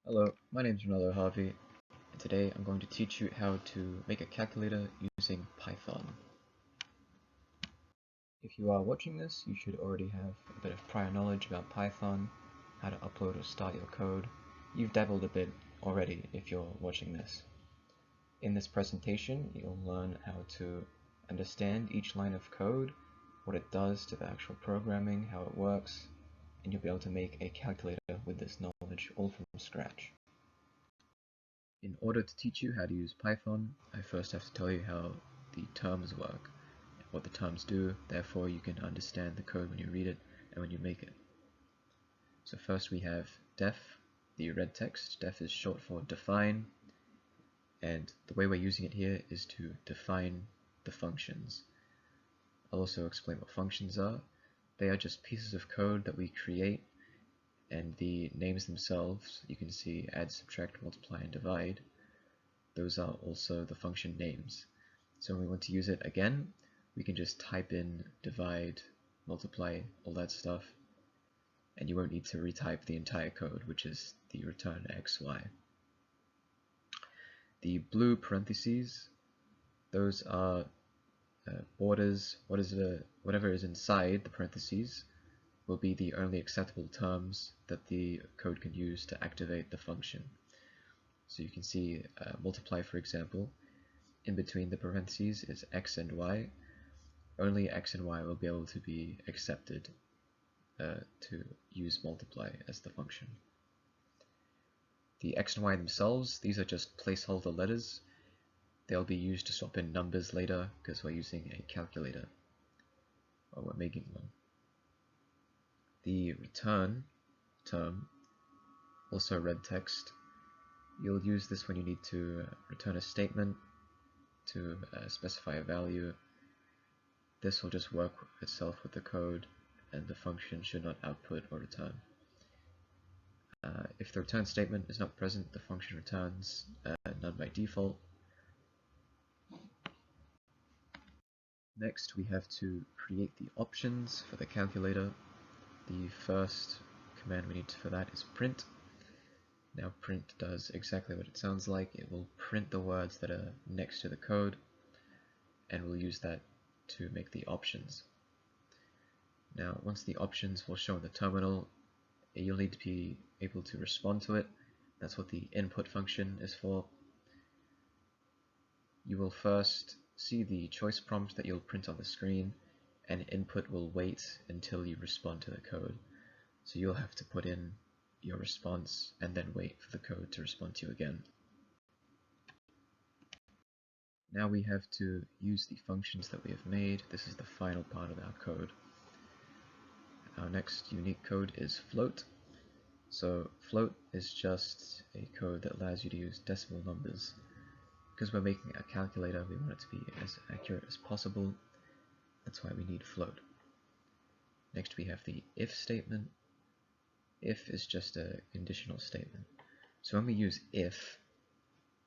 Hello, my name is Ronaldo Harvey, and today I'm going to teach you how to make a calculator using Python. If you are watching this, you should already have a bit of prior knowledge about Python, how to upload or start your code. You've dabbled a bit already if you're watching this. In this presentation, you'll learn how to understand each line of code, what it does to the actual programming, how it works, and you'll be able to make a calculator with this knowledge all from scratch. In order to teach you how to use Python, I first have to tell you how the terms work, what the terms do, therefore you can understand the code when you read it and when you make it. So first we have def, the red text. Def is short for define, and the way we're using it here is to define the functions. I'll also explain what functions are. They are just pieces of code that we create, and the names themselves, you can see add, subtract, multiply, and divide. Those are also the function names. So when we want to use it again, we can just type in divide, multiply, all that stuff, and you won't need to retype the entire code, which is the return x, y. The blue parentheses, those are borders. Whatever is inside the parentheses will be the only acceptable terms that the code can use to activate the function. So you can see multiply, for example, in between the parentheses is x and y. Only x and y will be able to be accepted to use multiply as the function. The x and y themselves, these are just placeholder letters. They'll be used to swap in numbers later because we're using a calculator, or we're making one. The return term, also red text, you'll use this when you need to return a statement to specify a value. This will just work itself with the code, and the function should not output or return. If the return statement is not present, the function returns none by default. Next, we have to create the options for the calculator. The first command we need for that is print. Now print does exactly what it sounds like. It will print the words that are next to the code, and we'll use that to make the options. Now once the options will show in the terminal, you'll need to be able to respond to it. That's what the input function is for. You will first see the choice prompt that you'll print on the screen, and input will wait until you respond to the code. So you'll have to put in your response and then wait for the code to respond to you again. Now we have to use the functions that we have made. This is the final part of our code. Our next unique code is float. So float is just a code that allows you to use decimal numbers. Because we're making a calculator, we want it to be as accurate as possible. That's why we need float. Next we have the if statement. If is just a conditional statement. So when we use if,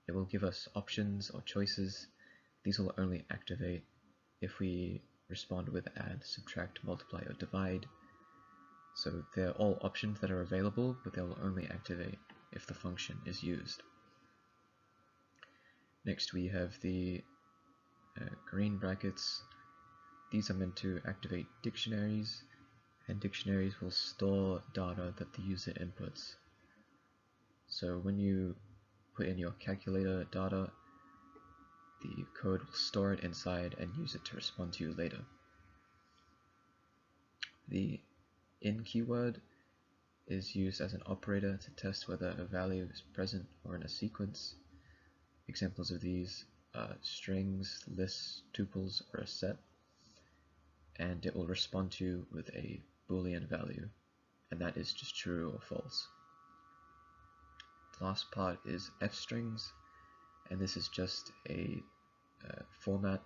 it will give us options or choices. These will only activate if we respond with add, subtract, multiply, or divide. So they're all options that are available, but they will only activate if the function is used. Next we have the green brackets. These are meant to activate dictionaries, and dictionaries will store data that the user inputs. So when you put in your calculator data, the code will store it inside and use it to respond to you later. The in keyword is used as an operator to test whether a value is present or in a sequence. Examples of these are strings, lists, tuples, or a set, and it will respond to you with a Boolean value, and that is just true or false. The last part is fstrings, and this is just a format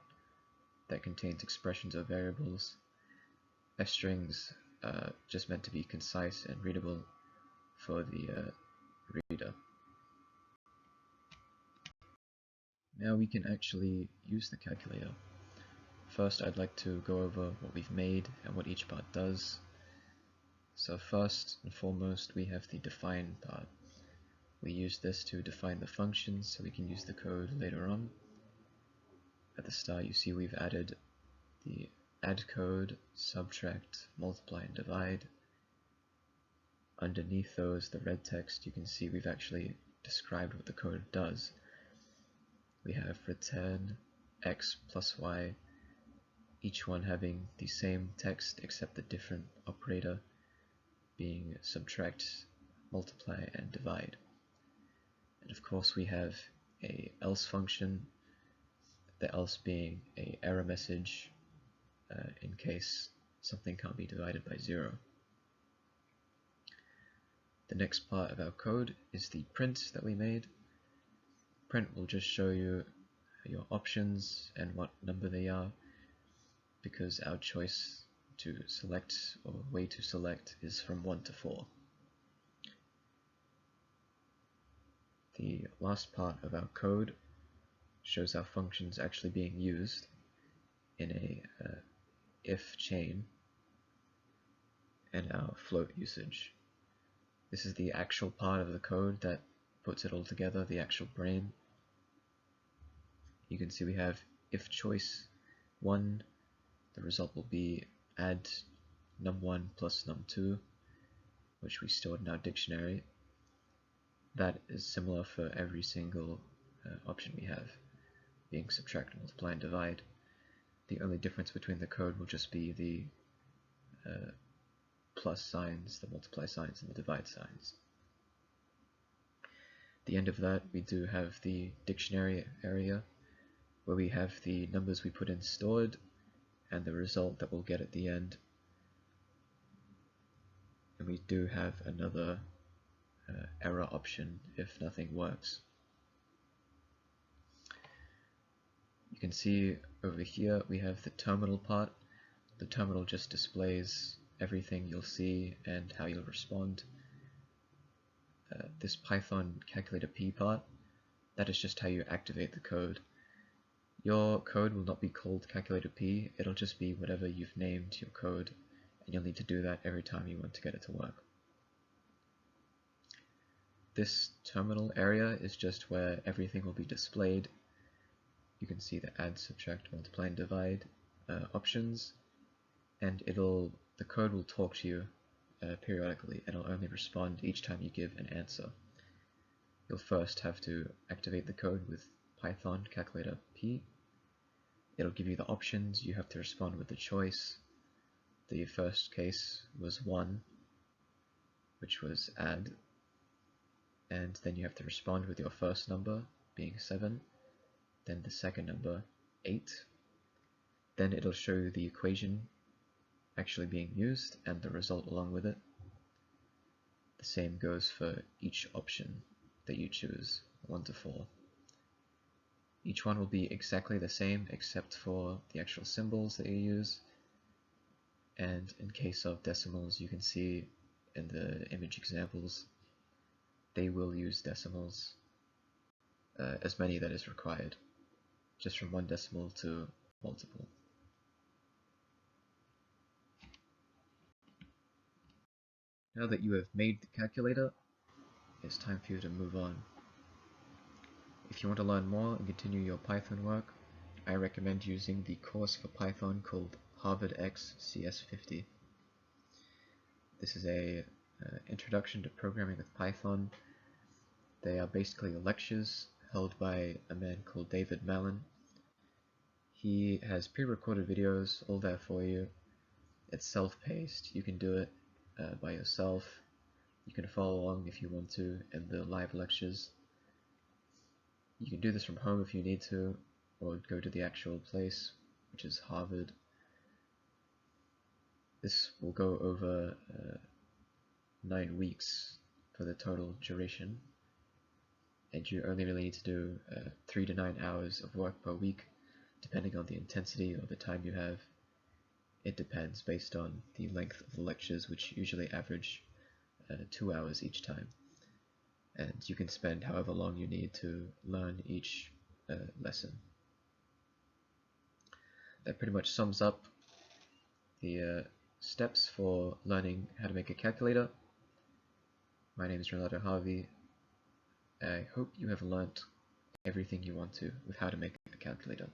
that contains expressions or variables. Fstrings are just meant to be concise and readable for the reader. Now we can actually use the calculator. First, I'd like to go over what we've made and what each part does. So first and foremost, we have the define part. We use this to define the functions so we can use the code later on. At the start you see we've added the add code, subtract, multiply, and divide. Underneath those, the red text, you can see we've actually described what the code does. We have return x plus y, each one having the same text except the different operator being subtract, multiply, and divide. And of course we have a else function, the else being a error message in case something can't be divided by 0. The next part of our code is the print that we made. Print will just show you your options and what number they are, because our choice to select or way to select is from 1 to 4. The last part of our code shows our functions actually being used in a if chain and our float usage. This is the actual part of the code that puts it all together, the actual brain. You can see we have if choice 1, the result will be add num1 plus num2, which we stored in our dictionary. That is similar for every single option we have, being subtract, multiply, and divide. The only difference between the code will just be the plus signs, the multiply signs, and the divide signs. At the end of that, we do have the dictionary area, where we have the numbers we put in stored, and the result that we'll get at the end. And we do have another error option if nothing works. You can see over here we have the terminal part. The terminal just displays everything you'll see and how you'll respond. This Python calculator P part, that is just how you activate the code. Your code will not be called calculator P, it'll just be whatever you've named your code, and you'll need to do that every time you want to get it to work. This terminal area is just where everything will be displayed. You can see the add, subtract, multiply, and divide options, and the code will talk to you periodically, and it'll only respond each time you give an answer. You'll first have to activate the code with Python calculator P. It'll give you the options, you have to respond with the choice. The first case was 1, which was add, and then you have to respond with your first number, being 7, then the second number, 8. Then it'll show you the equation actually being used and the result along with it. The same goes for each option that you choose, 1 to 4. Each one will be exactly the same except for the actual symbols that you use, and in case of decimals, you can see in the image examples they will use decimals, as many that is required, just from 1 decimal to multiple. Now that you have made the calculator, it's time for you to move on. If you want to learn more and continue your Python work, I recommend using the course for Python called Harvard X CS50. This is a introduction to programming with Python. They are basically lectures held by a man called David Malin. He has pre-recorded videos all there for you. It's self-paced, you can do it by yourself. You can follow along if you want to in the live lectures. You can do this from home if you need to, or go to the actual place, which is Harvard. This will go over 9 weeks for the total duration, and you only really need to do 3 to 9 hours of work per week, depending on the intensity or the time you have. It depends based on the length of the lectures, which usually average 2 hours each time. And you can spend however long you need to learn each lesson. That pretty much sums up the steps for learning how to make a calculator. My name is Ronaldo Harvey. I hope you have learnt everything you want to with how to make a calculator.